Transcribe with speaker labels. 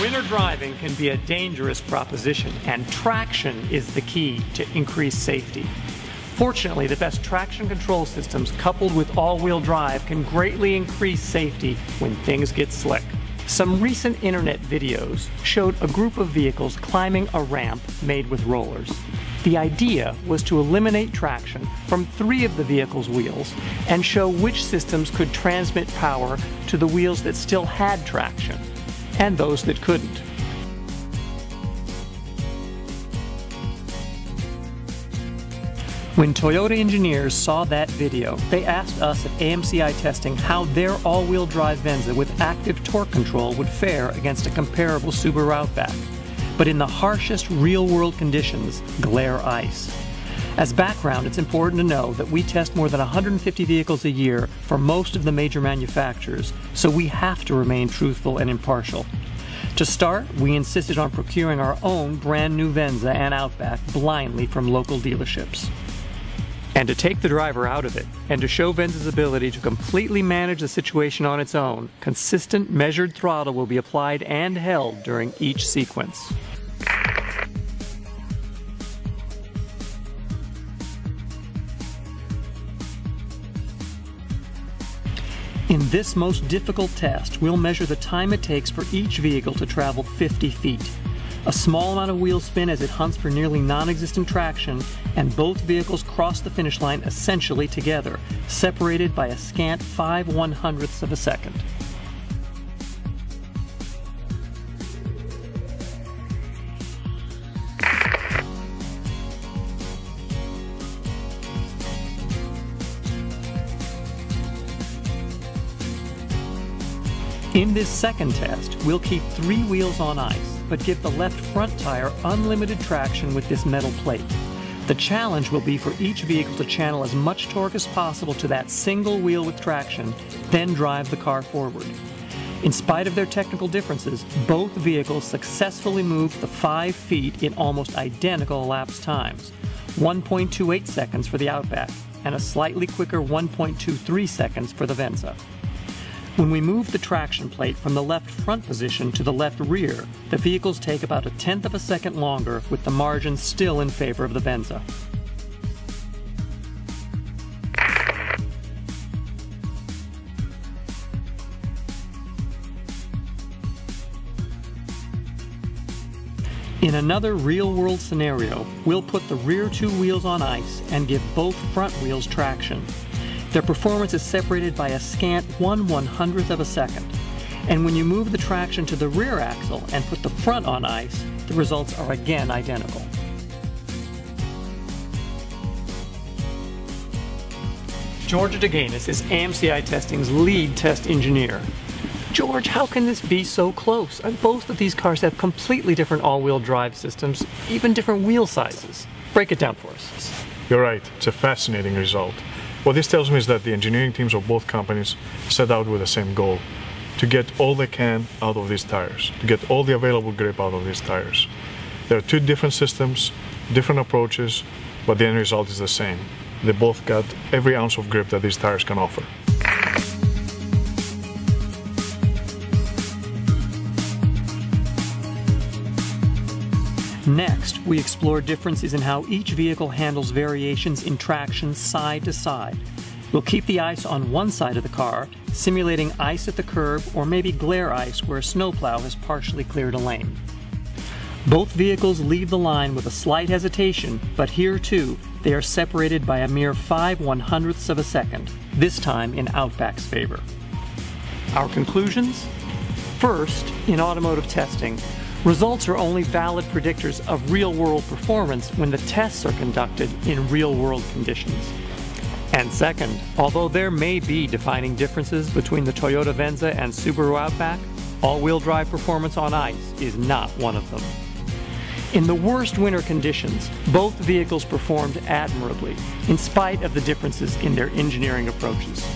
Speaker 1: Winter driving can be a dangerous proposition, and traction is the key to increased safety. Fortunately, the best traction control systems coupled with all-wheel drive can greatly increase safety when things get slick. Some recent internet videos showed a group of vehicles climbing a ramp made with rollers. The idea was to eliminate traction from 3 of the vehicle's wheels and show which systems could transmit power to the wheels that still had traction and those that couldn't. When Toyota engineers saw that video, they asked us at AMCI Testing how their all-wheel drive Venza with active torque control would fare against a comparable Subaru Outback, but in the harshest real-world conditions, glare ice. As background, it's important to know that we test more than 150 vehicles a year for most of the major manufacturers, so we have to remain truthful and impartial. To start, we insisted on procuring our own brand new Venza and Outback blindly from local dealerships. And to take the driver out of it, and to show Venza's ability to completely manage the situation on its own, consistent measured throttle will be applied and held during each sequence. In this most difficult test, we'll measure the time it takes for each vehicle to travel 50 feet. A small amount of wheel spin as it hunts for nearly non-existent traction, and both vehicles cross the finish line essentially together, separated by a scant 5/100ths of a second. In this second test, we'll keep 3 wheels on ice, but give the left front tire unlimited traction with this metal plate. The challenge will be for each vehicle to channel as much torque as possible to that single wheel with traction, then drive the car forward. In spite of their technical differences, both vehicles successfully moved the 5 feet in almost identical elapsed times, 1.28 seconds for the Outback, and a slightly quicker 1.23 seconds for the Venza. When we move the traction plate from the left front position to the left rear, the vehicles take about 1/10 of a second longer, with the margin still in favor of the Venza. In another real-world scenario, we'll put the rear 2 wheels on ice and give both front wheels traction. Their performance is separated by a scant 1/100th of a second. And when you move the traction to the rear axle and put the front on ice, the results are again identical. George Deganis is AMCI Testing's lead test engineer. George, how can this be so close? Both of these cars have completely different all-wheel drive systems, even different wheel sizes. Break it down for us.
Speaker 2: You're right, it's a fascinating result. What this tells me is that the engineering teams of both companies set out with the same goal: to get all they can out of these tires, to get all the available grip out of these tires. There are 2 different systems, different approaches, but the end result is the same. They both got every ounce of grip that these tires can offer.
Speaker 1: Next, we explore differences in how each vehicle handles variations in traction side to side. We'll keep the ice on one side of the car, simulating ice at the curb or maybe glare ice where a snowplow has partially cleared a lane. Both vehicles leave the line with a slight hesitation, but here too, they are separated by a mere 5/100ths of a second, this time in Outback's favor. Our conclusions? First, in automotive testing, results are only valid predictors of real-world performance when the tests are conducted in real-world conditions. And second, although there may be defining differences between the Toyota Venza and Subaru Outback, all-wheel drive performance on ice is not one of them. In the worst winter conditions, both vehicles performed admirably, in spite of the differences in their engineering approaches.